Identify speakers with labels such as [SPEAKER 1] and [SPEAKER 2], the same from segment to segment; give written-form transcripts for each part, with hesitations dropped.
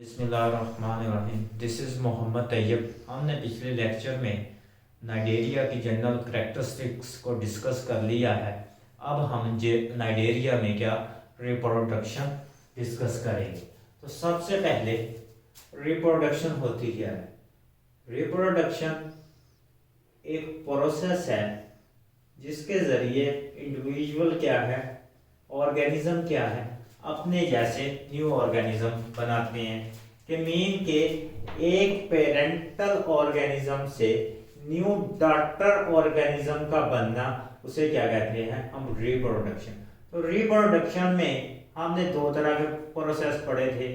[SPEAKER 1] बिस्मिल्लाहिर्रहमानिर्रहीम। This is Mohammad Tayyab. हमने पिछले लेक्चर में नाइडेरिया की जनरल करेक्टरिस्टिक्स को डिस्कस कर लिया है। अब हम नाइडेरिया में क्या रिप्रोडक्शन डिस्कस करेंगे। तो सबसे पहले रिप्रोडक्शन होती क्या है। रिप्रोडक्शन एक प्रोसेस है जिसके ज़रिए इंडिविजुअल क्या है, ऑर्गेनिज्म क्या है, अपने जैसे न्यू ऑर्गेनिज्म बनाते हैं। कि मीन के एक पेरेंटल ऑर्गेनिज्म से न्यू डॉटर ऑर्गेनिज्म का बनना, उसे क्या कहते हैं हम, रिप्रोडक्शन। तो रिप्रोडक्शन में हमने दो तरह के प्रोसेस पढ़े थे।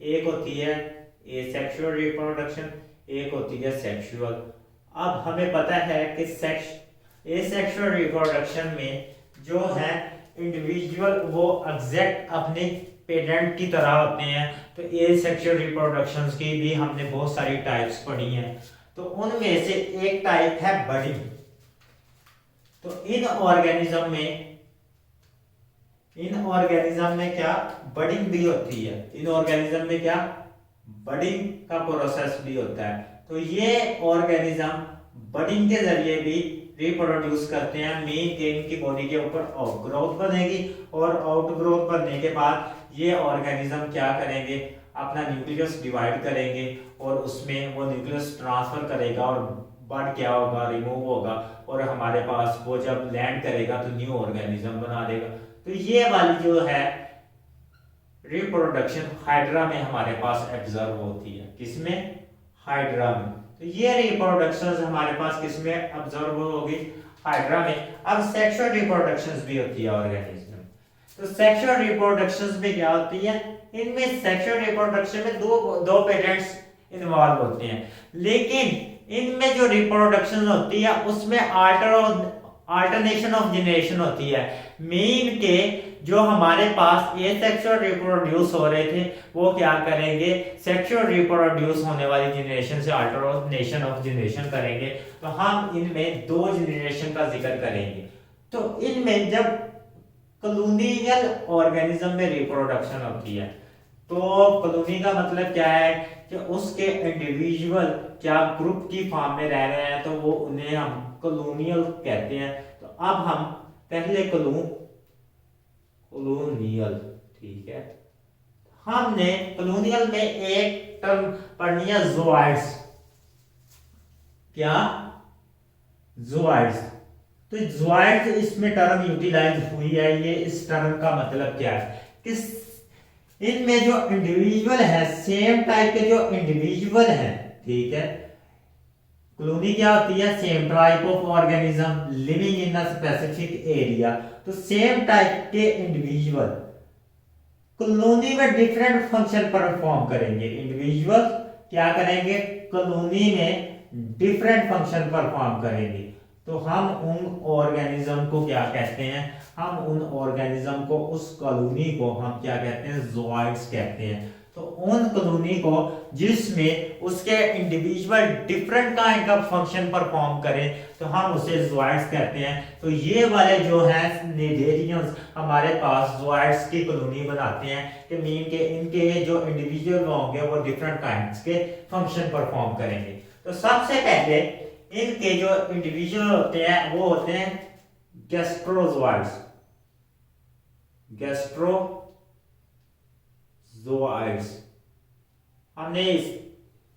[SPEAKER 1] एक होती है एसेक्सुअल रिप्रोडक्शन, एक होती है सेक्सुअल। अब हमें पता है कि एसेक्सुअल रिप्रोडक्शन में जो है इंडिविजुअल वो एग्जैक्ट अपने पेरेंट की तरह होते हैं। तो एसेक्सुअल रिप्रोडक्शंस की भी हमने बहुत सारी टाइप्स पढ़ी हैं। तो उनमें से एक टाइप है बडिंग। तो इन ऑर्गेनिज्म में क्या बडिंग भी होती है। इन ऑर्गेनिज्म में क्या बडिंग का प्रोसेस भी होता है। तो ये ऑर्गेनिज्म बडिंग के जरिए भी रिप्रोड्यूस करते हैं। मेन के इनकी बॉडी के ऊपर आउटग्रोथ बनेगी और आउटग्रोथ बनने के बाद ये ऑर्गेनिज्म क्या करेंगे, अपना न्यूक्लियस डिवाइड करेंगे और उसमें वो न्यूक्लियस ट्रांसफर करेगा और बड क्या होगा, रिमूव होगा और हमारे पास वो जब लैंड करेगा तो न्यू ऑर्गेनिज्म बना देगा। तो ये वाली जो है रिप्रोडक्शन हाइड्रा में हमारे पास ऑब्जर्व होती है। किसमें? हाइड्रा में। तो ये रिप्रोडक्शंस हमारे पास किसमें ऑब्जर्व होगी? हाइड्रा में। अब सेक्सुअल रिप्रोडक्शंस भी होती है ऑर्गेनिज्म में। तो सेक्सुअल रिप्रोडक्शंस में क्या होती है? इनमें सेक्सुअल रिप्रोडक्शन में दो पेरेंट्स इन्वॉल्व होते हैं, लेकिन इनमें जो रिप्रोडक्शन होती है उसमें अल्टरनेशन ऑफ जनरेशन होती है। मेन के जो हमारे पास एसेक्सुअल रिप्रोड्यूस हो रहे थे वो क्या करेंगे, सेक्सुअल रिप्रोड्यूस होने वाली जनरेशन से अल्टरनेशन ऑफ जनरेशन करेंगे। तो हम इनमें दो जनरेशन का जिक्र करेंगे। तो इनमें जब कॉलोनियल ऑर्गेनिज्म में रिप्रोडक्शन होती है, तो कॉलोनी का मतलब क्या है कि उसके इंडिविजुअल क्या ग्रुप की फॉर्म में रह रहे हैं, तो वो उन्हें हम कॉलोनियल कहते हैं। तो अब हम पहले कॉलोनियल, ठीक है, हमने कॉलोनियल में एक टर्म पढ़नी है, ज़ूऑइड्स। क्या? ज़ूऑइड्स। तो ज़ूऑइड्स इसमें टर्म यूटिलाइज हुई है। ये इस टर्म का मतलब क्या है कि इनमें जो इंडिविजुअल है, सेम टाइप के जो इंडिविजुअल हैं, ठीक है, कॉलोनी क्या होती है? Same type of organism living in a specific area. तो सेम टाइप के इंडिविजुअल कॉलोनी में डिफरेंट फंक्शन परफॉर्म करेंगे। इंडिविजुअल क्या करेंगे? कॉलोनी में डिफरेंट फंक्शन परफॉर्म करेंगे। तो हम उन ऑर्गेनिज्म को क्या कहते हैं? हम उन ऑर्गेनिज्म को, उस कॉलोनी को हम क्या कहते हैं? ज़ूऑइड्स कहते हैं। तो उन कॉलोनी को जिसमें उसके इंडिविजुअल डिफरेंट काइंड का फंक्शन परफॉर्म करें, तो हम उसे ज़ूऑइड्स कहते हैं। तो ये वाले जो हैं नाइडेरियंस हमारे पास ज़ूऑइड्स की कॉलोनी बनाते हैं कि मीन के इनके जो इंडिविजुअल होंगे वो डिफरेंट काइंड्स के फंक्शन परफॉर्म करेंगे। तो सबसे पहले इनके जो इंडिविजुअल होते हैं वो होते हैं गैस्ट्रोज़ोइड्स। गैस्ट्रोज़ोइड्स। हमने इस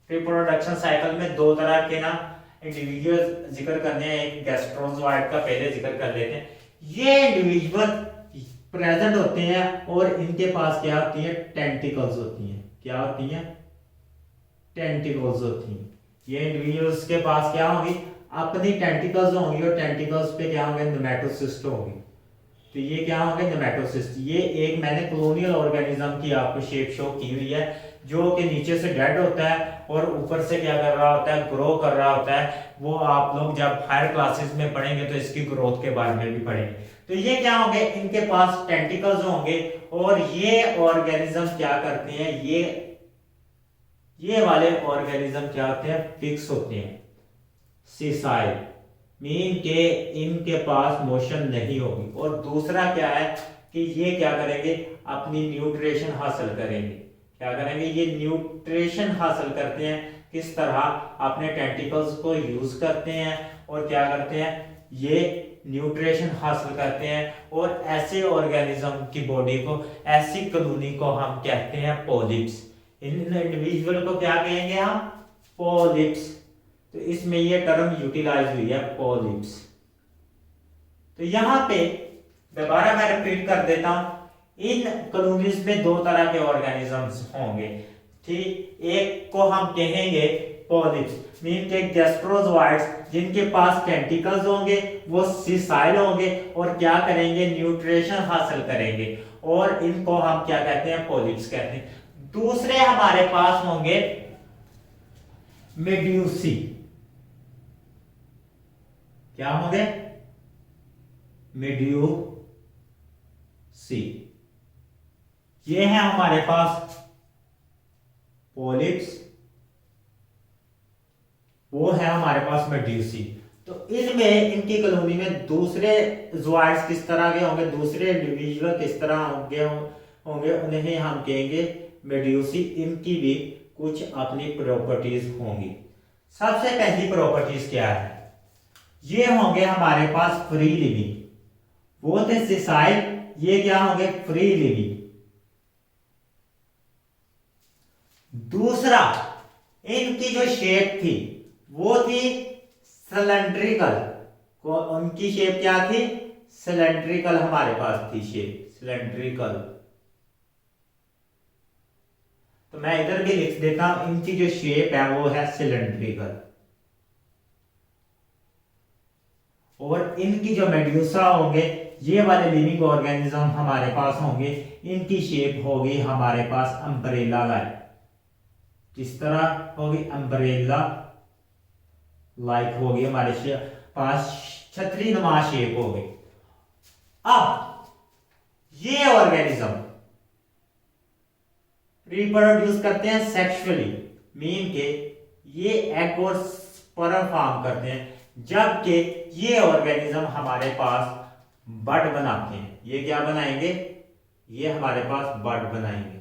[SPEAKER 1] रिप्रोडक्शन साइकिल में दो तरह के ना इंडिविजुअल जिक्र करने हैं। एक गैस्ट्रोज़ोइड का पहले जिक्र कर लेते हैं। ये इंडिविजुअल प्रेजेंट होते हैं और इनके पास क्या होती है? टेंटिकल्स होती हैं। क्या होती हैं? टेंटिकल्स होती हैं। ये इंडिविजुअल्स के पास क्या होगी? अपनी टेंटिकल्स होंगी और टेंटिकल्स पे क्या होंगे? नेमेटोसिस्ट होंगी। तो ये क्या होंगे? नेमेटोसिस्ट। ये एक मैंने कॉलोनियल ऑर्गेनिज्म की आपको शेप शो की हुई है, जो कि नीचे से डेड होता है और ऊपर से क्या कर रहा होता है? ग्रो कर रहा होता है। वो आप लोग जब हायर क्लासेस में पढ़ेंगे तो इसकी ग्रोथ के बारे में भी पढ़ेंगे। तो ये क्या होंगे? इनके पास टेंटिकल्स होंगे और ये ऑर्गेनिज्म क्या करते हैं? ये वाले ऑर्गेनिज्म क्या होते हैं? फिक्स होते हैं, सीसाइल। मीन के इनके पास मोशन नहीं होगी। और दूसरा क्या है कि ये क्या करेंगे? अपनी न्यूट्रिशन हासिल करेंगे। क्या करेंगे, ये न्यूट्रिशन हासिल करते हैं। किस तरह, अपने टेंटिकल्स को यूज करते हैं और क्या करते हैं, ये न्यूट्रिशन हासिल करते हैं और ऐसे ऑर्गेनिज्म की बॉडी को, ऐसी कॉलोनी को हम कहते हैं पॉलिप्स। इन इंडिविजुअल को क्या कहेंगे हम, पॉलिप्स। तो इसमें ये टर्म यूटिलाइज हुई है, पॉलिप्स। तो यहां पे दोबारा मैं रिपीट कर देता हूं, इन कॉलोनीज में दो तरह के ऑर्गेनिजम्स होंगे, ठीक। एक को हम कहेंगे पॉलिप्स, मीन के गैस्ट्रोजोइड्स, जिनके पास टेंटिकल्स होंगे, वो सिसाइल होंगे और क्या करेंगे, न्यूट्रिशन हासिल करेंगे, और इनको हम क्या कहते हैं, पॉलिप्स कहते हैं। दूसरे हमारे पास होंगे मेड्यूसी। क्या होंगे, मेड्यूसी। ये है हमारे पास पॉलिप्स, वो है हमारे पास मेड्यूसी। तो इनमें, इनकी कॉलोनी में दूसरे ज़ोइड्स किस तरह के होंगे, दूसरे इंडिविजुअल किस तरह होंगे, उन्हें हम कहेंगे मेड्यूसी। इनकी भी कुछ अपनी प्रॉपर्टीज होंगी। सबसे पहली प्रॉपर्टीज क्या है, ये होंगे हमारे पास फ्री लिविंग, वो थे सिसाइल, ये क्या होंगे, फ्री लिविंग। दूसरा, इनकी जो शेप थी वो थी सिलेंड्रिकल, उनकी शेप क्या थी, सिलेंड्रिकल हमारे पास थी शेप, सिलेंड्रिकल। तो मैं इधर भी लिख देता हूं, इनकी जो शेप है वो है सिलेंड्रिकल। और इनकी जो मेड्यूसा होंगे, ये वाले लिविंग ऑर्गेनिज्म हमारे पास होंगे, इनकी शेप होगी हमारे पास अम्ब्रेला लाइक। किस तरह होगी, अम्ब्रेला लाइक होगी, हमारे पास छतरी नुमा शेप होगी। अब ये ऑर्गेनिज्म रिप्रोड्यूस करते हैं सेक्सुअली, मीन के ये एग और स्पर्म फॉर्म करते हैं, जबकि ये ऑर्गेनिज्म हमारे पास बड बनाते हैं। ये क्या बनाएंगे, ये हमारे पास बड बनाएंगे।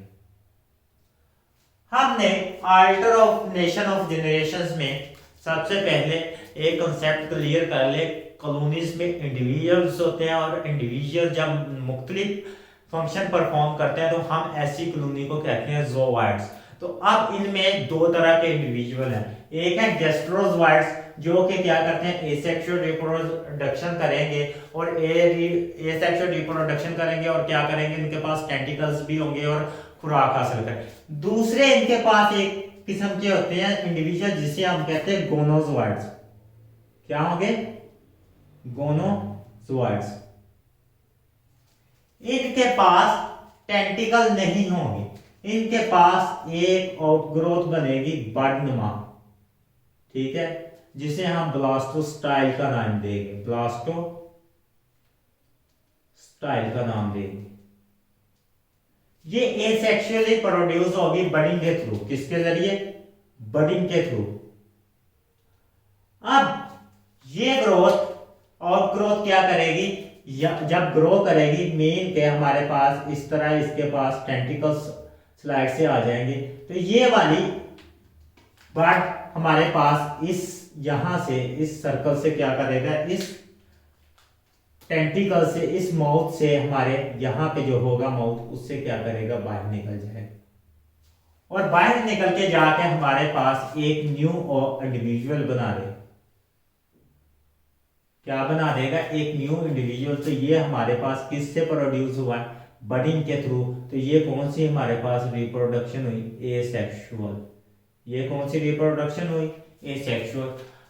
[SPEAKER 1] हमने आर्टर ऑफ नेशन ऑफ जनरेशंस में सबसे पहले एक कंसेप्ट क्लियर कर ले, कॉलोनीज में इंडिविजुअल्स होते हैं और इंडिविजुअल जब मुख्तलिफ फंक्शन परफॉर्म करते हैं तो हम ऐसी कॉलोनी को कहते हैं ज़ोइड्स। तो अब इनमें दो तरह के इंडिविजुअल हैं, एक है गैस्ट्रोजोइड्स, जो कि क्या करते हैं, एसेक्सुअल रिप्रोडक्शन करेंगे और एसेक्सुअल रिप्रोडक्शन करेंगे और क्या करेंगे, इनके पास टेंटिकल्स भी होंगे और खुराक हासिल करेंगे। दूसरे इनके पास एक किस्म के होते हैं इंडिविजुअल, जिसे हम कहते हैं गोनोजोइड्स। क्या होंगे, गोनोजोइड्स। इनके पास टेंटिकल नहीं होंगे, इनके पास एक आउटग्रोथ बनेगी बडनुमा, ठीक है, जिसे हम ब्लास्टोस्टाइल का नाम देंगे, ब्लास्टोस्टाइल का नाम देंगे। ये एसेक्सुअली प्रोड्यूस होगी बडिंग के थ्रू, किसके जरिए, बडिंग के थ्रू। अब ये ग्रोथ और ग्रोथ क्या करेगी, जब ग्रो करेगी, मेन के हमारे पास इस तरह इसके पास टेंटिकल्स स्लाइड से आ जाएंगे। तो ये वाली बड हमारे पास इस यहां से, इस सर्कल से क्या करेगा, इस टेंटिकल से, इस माउथ से, हमारे यहां पे जो होगा माउथ, उससे क्या करेगा, बाहर निकल जाएगा और बाहर निकल के जाके हमारे पास एक न्यू इंडिविजुअल बना देगा। क्या बना देगा, एक न्यू इंडिविजुअल। तो ये हमारे पास किससे प्रोड्यूस हुआ, बडिंग के थ्रू। तो ये कौन सी हमारे पास रिप्रोडक्शन हुई, एसेक्सुअल। ये कौन सी रिप्रोडक्शन हुई, एसेक्सुअल।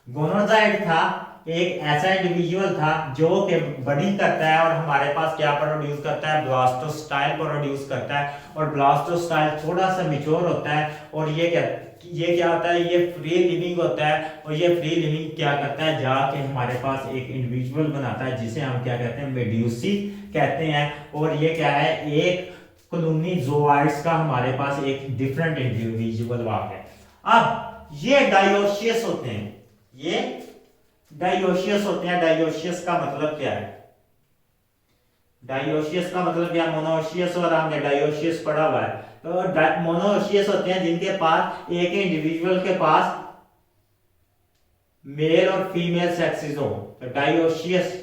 [SPEAKER 1] गोनोजाइड था, एक ऐसा इंडिविजुअल था जो कि बडिंग करता है और हमारे पास क्या प्रोड्यूस करता है, ब्लास्टोस्टाइल प्रोड्यूस करता है। और ब्लास्टोस्टाइल थोड़ा सा मैच्योर होता है और ये क्या होता है, ये फ्री लिविंग होता है। और ये फ्री लिविंग क्या करता है, जाके हमारे पास एक इंडिविजुअल बनाता है, जिसे हम क्या कहते हैं, मेड्यूसी कहते हैं। और ये क्या है, एक कॉलोनी ज़ोइड्स का हमारे पास एक डिफरेंट इंडिविजुअल वाक है। अब ये डायोशियस होते हैं, ये डायोशियस होते हैं। डायोशियस का मतलब क्या है, डायोशियस का मतलब क्या, मोनोशियस और हमने डायोशियस पढ़ा हुआ है।
[SPEAKER 2] तो मोनोशियस होते हैं जिनके पास एक इंडिविजुअल के पास मेल और फीमेल सेक्सेस हो। तो डायोशियस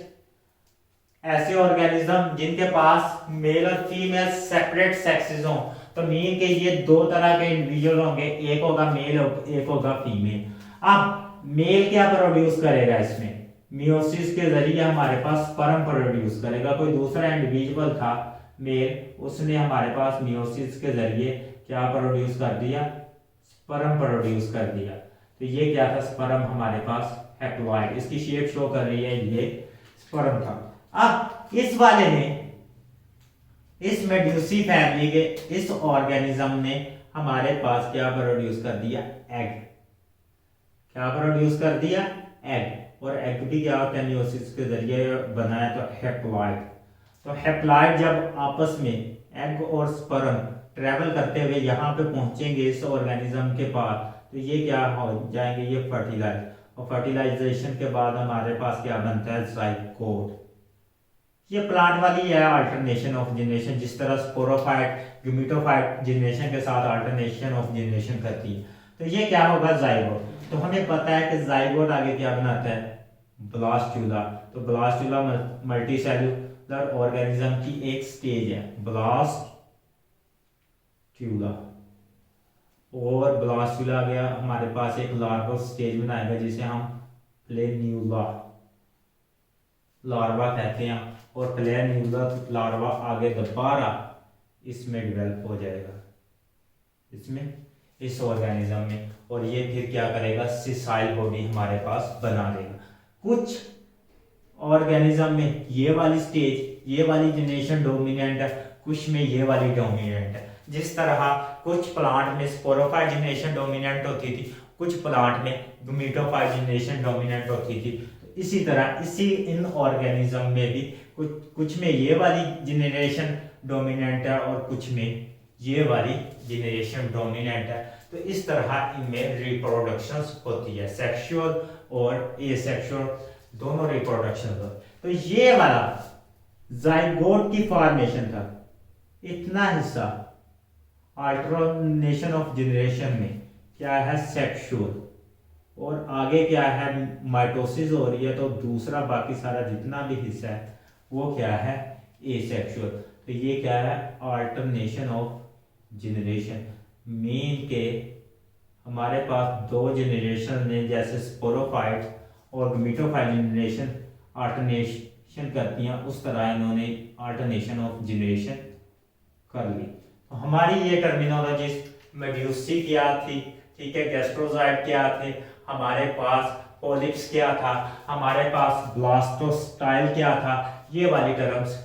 [SPEAKER 2] ऐसे ऑर्गेनिज्म जिनके पास मेल और फीमेल सेपरेट सेक्सेस हो। तो मीन के ये दो तरह के इंडिविजुअल होंगे, एक होगा मेल और एक होगा फीमेल। अब मेल क्या प्रोड्यूस करेगा, इसमें मियोसिस के जरिए हमारे पास स्पर्म प्रोड्यूस करेगा। कोई दूसरा इंडिविजुअल था मेल, उसने हमारे पास मियोसिस के जरिए क्या प्रोड्यूस कर दिया, स्पर्म प्रोड्यूस कर दिया। तो ये क्या था, स्पर्म हमारे पास हैप्लॉइड, इसकी शेप शो कर रही है, ये स्पर्म था। अब इस वाले में, इस मेड्यूसी फैमिली के इस ऑर्गेनिज्म ने हमारे पास क्या प्रोड्यूस कर दिया, एग। क्या प्रोड्यूस कर दिया, एग। और एग भी क्या होता है, मियोसिस के जरिए बना है, तो हैप्लॉइड। तो हैप्लॉइड जब आपस में एग और स्पर्म ट्रेवल करते हुए यहाँ पे पहुंचेंगे इस ऑर्गेनिज्म के पास, तो ये क्या हो जाएंगे, ये फर्टिलाइज। और फर्टिलाइजेशन के बाद हमारे पास क्या बनता है, जाइगोट। ये प्लांट वाली है अल्टरनेशन ऑफ जनरेशन, जिस तरह स्पोरोफाइट ग्यूमेटोफाइट जनरेशन के साथ अल्टरनेशन ऑफ जनरेशन करती है। तो ये क्या होगा, जाइगोट। तो हमें पता है कि जाइगोट आगे क्या बनाता है, ब्लास्टुला। तो ब्लास्टुला मल्टीसेल्युलर ऑर्गेनिज्म की एक स्टेज है, ब्लास्टुला। और ब्लास्टुला गया हमारे पास एक लार्वा स्टेज बनाएगा जिसे हम प्लेन्यूला लार्वा कहते हैं। और प्लेन्यूला लार्वा आगे दोबारा इसमें डेवलप हो जाएगा, इसमें, इस ऑर्गेनिज्म में। और ये फिर क्या करेगा, सिसाइल बॉडी हमारे पास बना देगा। कुछ ऑर्गेनिज्म में ये वाली स्टेज, ये वाली जनरेशन डोमिनेंट है, कुछ में ये वाली डोमिनेंट है। जिस तरह कुछ प्लांट में स्पोरोफाइट जनरेशन डोमिनेंट होती थी, कुछ प्लांट में गमीटोफाइट जनरेशन डोमिनेंट होती थी। तो इसी तरह इन ऑर्गेनिज्म में भी कुछ में ये वाली जनरेशन डोमिनेंट है और कुछ में ये वाली जनरेशन डोमिनेंट है। तो इस तरह इनमें रिप्रोडक्शन होती है, सेक्सुअल और एसेक्सुअल दोनों रिप्रोडक्शन होती। तो ये वाला जाइगोट की फॉर्मेशन था, इतना हिस्सा अल्टरनेशन ऑफ जनरेशन में क्या है, सेक्सुअल। और आगे क्या है, माइटोसिस हो रही है, तो दूसरा बाकी सारा जितना भी हिस्सा है वो क्या है, एसेक्सुअल। तो ये क्या है, अल्टरनेशन ऑफ जनरेशन। मीन के हमारे पास दो जनरेशन ने, जैसे स्पोरोफाइट्स और गमीटोफाइट जनरेशन अल्टरनेशन करती हैं, उस तरह इन्होंने अल्टरनेशन ऑफ जनरेशन कर ली। तो हमारी ये टर्मिनोलॉजी मेड्यूसी क्या थी, ठीक है, गैस्ट्रोजाइड क्या थे, हमारे पास पॉलिप्स क्या था, हमारे पास ब्लास्टोस्टाइल क्या था, ये वाली टर्म्स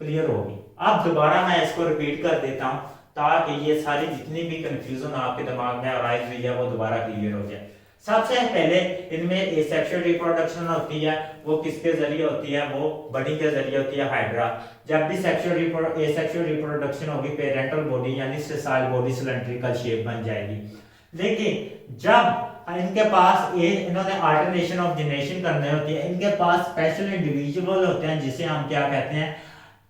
[SPEAKER 2] क्लियर होगी। अब दोबारा मैं इसको रिपीट कर देता हूँ ताकि ये सारी जितनी भी कंफ्यूजन आपके दिमाग में अराइज हुई है वो दोबारा क्लियर हो जाए। सबसे पहले इनमें एसेक्सुअल रिप्रोडक्शन होती है, वो किसके जरिए होती है, वो बड़ी के जरिए होती है, हाइड्रा। जब भी एसेक्सुअल रिप्रोडक्शन होगी, पेरेंटल बॉडी यानी सेसाइल बॉडी सिलेंड्रिकल शेप बन जाएगी। लेकिन जब इनके पास इन्होंने अल्टरनेशन ऑफ जनरेशन करने होती है, इनके पास स्पेशल इंडिविजुअल होते हैं जिसे हम क्या कहते हैं,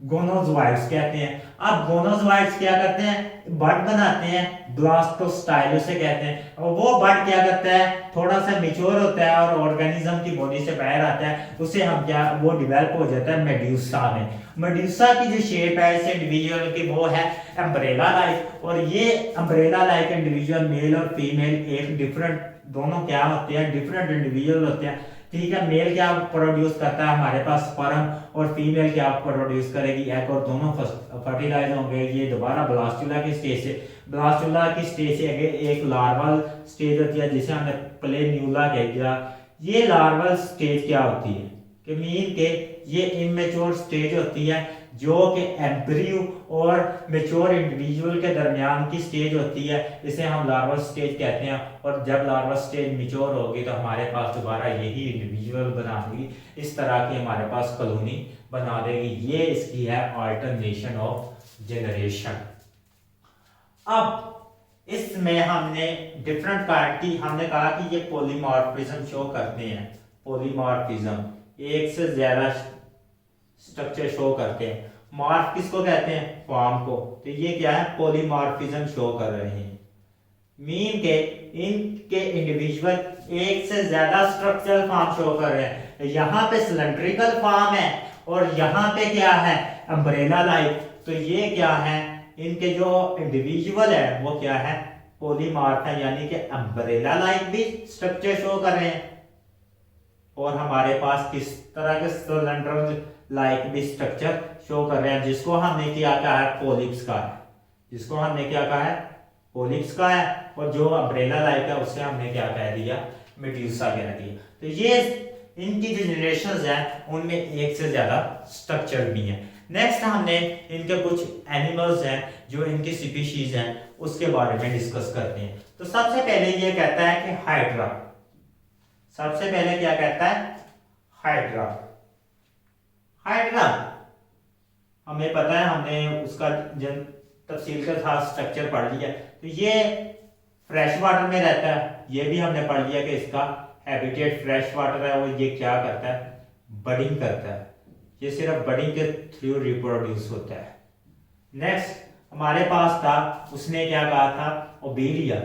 [SPEAKER 2] गोनोजोइड्स कहते हैं। अब गोनोजोइड्स क्या करते हैं, बड बनाते हैं, ब्लास्टोस्टाइल उसे कहते हैं। और वो बड क्या करता है, थोड़ा सा मैच्योर होता है और ऑर्गेनिज्म की बॉडी से बाहर आता है, उसे हम क्या, वो डेवलप हो जाता है मेड्यूसा में। मेड्यूसा की जो शेप है इस इंडिविजुअल की वो है अम्ब्रेला लाइक। और ये अम्ब्रेला लाइक इंडिविजुअल मेल और फीमेल एक डिफरेंट, दोनों क्या होते हैं, डिफरेंट इंडिविजुअल होते हैं, ठीक है। मेल क्या प्रोड्यूस करता है हमारे पास स्पर्म, और फीमेल क्या प्रोड्यूस करेगी, एग, और दोनों फर्टिलाइज होंगे। ये दोबारा ब्लास्टुला की स्टेज से, ब्लास्टुला की स्टेज से एक लार्वल स्टेज होती है जिसे हमने प्लेन्यूला कह दिया। ये लार्वल स्टेज क्या होती है कि मीन के ये इमेच्योर स्टेज होती है जो कि एम्ब्रियो और मैच्योर इंडिविजुअल के दरमियान की स्टेज होती है, इसे हम लार्वा स्टेज कहते हैं। और जब लार्वा स्टेज मैच्योर होगी तो हमारे पास दोबारा यही इंडिविजुअल बना देगी, इस तरह की हमारे पास कॉलोनी बना देगी। ये इसकी है अल्टरनेशन ऑफ जनरेशन। अब इसमें हमने डिफरेंट काइंड की, हमने कहा कि ये पॉलीमॉर्फिज्म शो करते हैं, पॉलीमॉर्फिज्म एक से ज्यादा स्ट्रक्चर शो करते हैं। मॉर्फ किसको कहते हैं, फॉर्म को। तो ये क्या है, पॉलीमॉर्फिज्म शो कर रहे हैं, मीन के इनके इंडिविजुअल एक से ज्यादा स्ट्रक्चरल फॉर्म शो कर रहे हैं। यहाँ पे सिलेंड्रिकल फॉर्म है और यहाँ पे क्या है, अम्ब्रेला लाइक। तो ये क्या है, इनके जो इंडिविजुअल है वो क्या है, पॉलीमॉर्फ है, यानी कि अम्ब्रेला लाइक भी स्ट्रक्चर शो कर रहे हैं। और हमारे पास किस तरह के सिलेंडर लाइक भी स्ट्रक्चर शो कर रहे हैं, जिसको हमने क्या कहा है, पॉलिप्स का है, जिसको हमने क्या कहा है, पॉलिप्स का है। और जो अम्ब्रेला लाइक है उसे हमने क्या कह दिया, मेड्यूसा कह दिया। तो ये इनकी जो जनरेशंस हैं उनमें एक से ज्यादा स्ट्रक्चर भी हैं। नेक्स्ट हमने इनके कुछ एनिमल्स हैं जो इनकी स्पीशीज हैं उसके बारे में डिस्कस करते हैं। तो सबसे पहले ये कहता है कि हाइड्रा, सबसे पहले क्या कहता है, हाइड्रा। हाइड्रा हमें पता है, हमने उसका जन तफसील के साथ स्ट्रक्चर पढ़ लिया। तो ये फ्रेश वाटर में रहता है, ये भी हमने पढ़ लिया कि इसका हैबिटेट फ्रेश वाटर है और ये क्या करता है, बडिंग करता है, ये सिर्फ बडिंग के थ्रू रिप्रोड्यूस होता है। नेक्स्ट हमारे पास था, उसने क्या कहा था, ओबेलिया।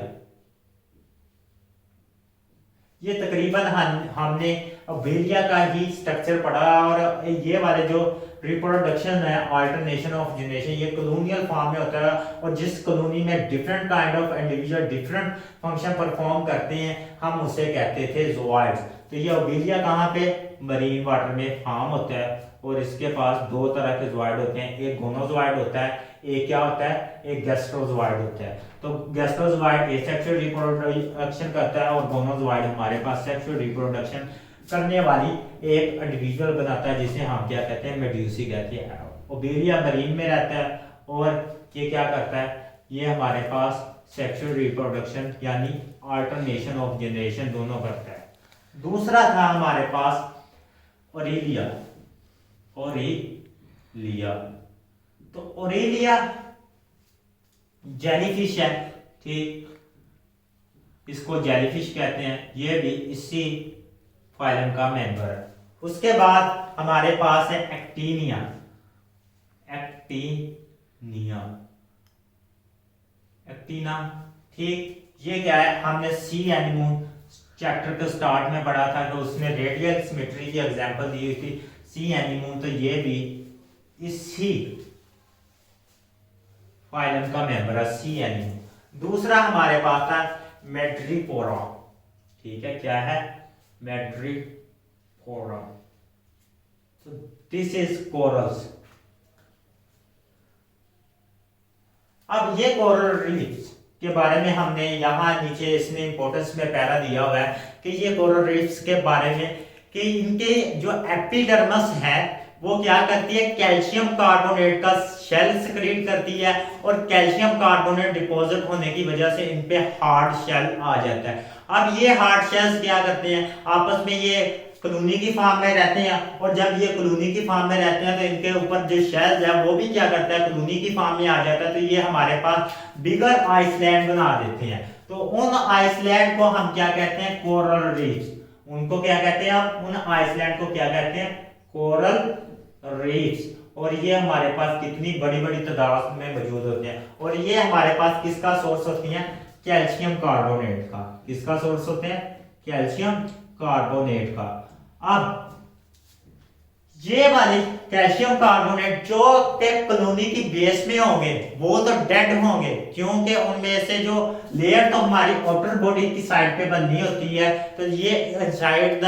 [SPEAKER 2] ये तकरीबन हमने ओबेलिया का ही स्ट्रक्चर पढ़ा। और ये वाले जो रिप्रोडक्शन है, अल्टरनेशन ऑफ जनरेशन, ये कॉलोनियल फॉर्म में होता है। और जिस कॉलोनी में different kind of individual different function perform करते हैं, हम उसे कहते थे ज़ोआइड्स। तो ये ओबेलिया कहाँ पे, मरीन वाटर में फॉर्म होता है। और इसके पास दो तरह के ज़ोआइड होते हैं, एक गोनोज़ोआइड होता है, एक क्या होता है, एक गैस्ट्रोज़ोआइड होता है। तो गैस्ट्रोज़ोआइड एसेक्सुअल रिप्रोडक्शन करता है और गोनोज़ोआइड हमारे पास सेक्सुअल रिप्रोडक्शन करने वाली एक इंडिविजुअल बनाता है, जिसे हम क्या कहते हैं, मेड्यूसी कहते हैं। ओबेलिया मरीन में रहता है और ये क्या करता है, ये हमारे पास सेक्सुअल रिप्रोडक्शन यानी अल्टरनेशन ऑफ जनरेशन दोनों करता है। दूसरा था हमारे पास ओरेलिया, ओरेलिया। तो ओरेलिया जेलीफिश है, ठीक, इसको जेलीफिश कहते हैं, ये भी इसी फाइलम का मेंबर है। उसके बाद हमारे पास है एक्टिनिया, एक्टिनिया, एक्टिना, ठीक। ये क्या है, हमने सी एनिमल चैप्टर के स्टार्ट में पढ़ा था, तो उसने रेडियल सिमेट्री की एग्जांपल दी हुई थी, सी एनिमल। तो ये भी इसी फाइलम का मेंबर है, सी एनिमल। दूसरा हमारे पास था मैड्रीपोरा, ठीक है, क्या है, मैड्रीपोरा। तो दिस इज कोरल्स। अब ये कोरल रीफ्स के बारे में हमने यहाँ नीचे इसने इंपॉर्टेंस में पैरा दिया हुआ है कि ये कोरल रीफ्स के बारे में कि इनके जो एपिडर्मस है वो क्या करती है, कैल्शियम कार्बोनेट का शेल सिक्रीट करती है। और कैल्शियम कार्बोनेट डिपॉजिट होने की वजह से इन पे हार्ड शेल आ जाता है। अब ये हार्ड शेल्स क्या करते हैं, आपस में ये कॉलोनी की फॉर्म में रहते हैं। और जब ये कॉलोनी की फॉर्म में रहते हैं तो इनके ऊपर जो शेल्स है वो भी क्या करता है, कॉलोनी की फॉर्म में आ जाता है। तो ये हमारे पास बिगर आइसलैंड बना देते हैं। तो उन आइसलैंड को हम क्या कहते हैं, कोरल रीफ्स। उनको क्या कहते हैं, आप उन आइसलैंड को क्या कहते हैं, कोरल रीफ्स। और ये हमारे पास कितनी बड़ी बड़ी तादाद में मौजूद होते हैं। और ये हमारे पास किसका सोर्स होती हैं, कैल्शियम कार्बोनेट का। किसका सोर्स होते हैं, कैल्शियम कार्बोनेट का। अब ये वाले कैल्शियम कार्बोनेट जो के कॉलोनी की बेस में होंगे वो तो डेड होंगे, क्योंकि उनमें से जो लेयर तो हमारी आउटर बॉडी की साइड पे बननी होती है। तो ये इनसाइड द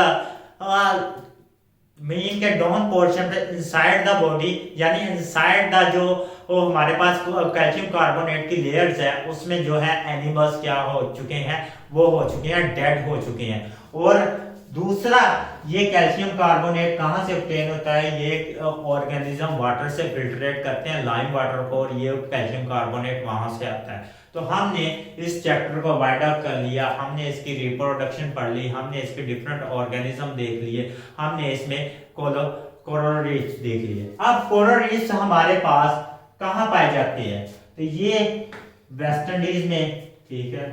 [SPEAKER 2] मीन के डाउन पोर्शन पे इनसाइड द बॉडी, यानी इनसाइड द जो हमारे पास कैल्शियम कार्बोनेट की लेयर्स है उसमें जो है एनिमल्स क्या हो चुके हैं, वो हो चुके हैं, डेड हो चुके हैं। और दूसरा, ये कैल्शियम कार्बोनेट कहाँ से ऑब्टेन होता है, ये ऑर्गेनिज्म वाटर से फिल्ट्रेट करते हैं, लाइम वाटर को, और ये कैल्शियम कार्बोनेट वहां से आता है। तो हमने इस चैप्टर को वाइड अप कर लिया, हमने इसकी रिप्रोडक्शन पढ़ ली, हमने इसके डिफरेंट ऑर्गेनिज्म देख लिए, हमने इसमें कोरल रीफ्स देख लिए। अब कोरल रीफ्स हमारे पास कहाँ पाए जाते हैं, तो ये वेस्ट इंडीज में, ठीक है,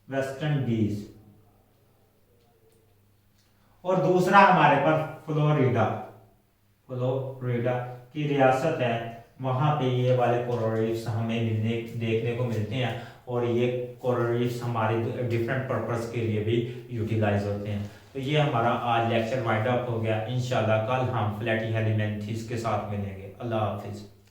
[SPEAKER 2] वेस्ट इंडीज। और दूसरा हमारे पास फ्लोरिडा, फ्लोरिडा की रियासत है वहाँ पे ये वाले कोरल रीफ्स हमें देखने को मिलते हैं और ये कोरल रीफ्स हमारे डिफरेंट पर्पस के लिए भी यूटिलाइज होते हैं। तो ये हमारा आज लेक्चर वाइंड अप हो गया। इंशाल्लाह कल हम फ्लैटी हेलिमेंथीज के साथ मिलेंगे। अल्लाह हाफिज़।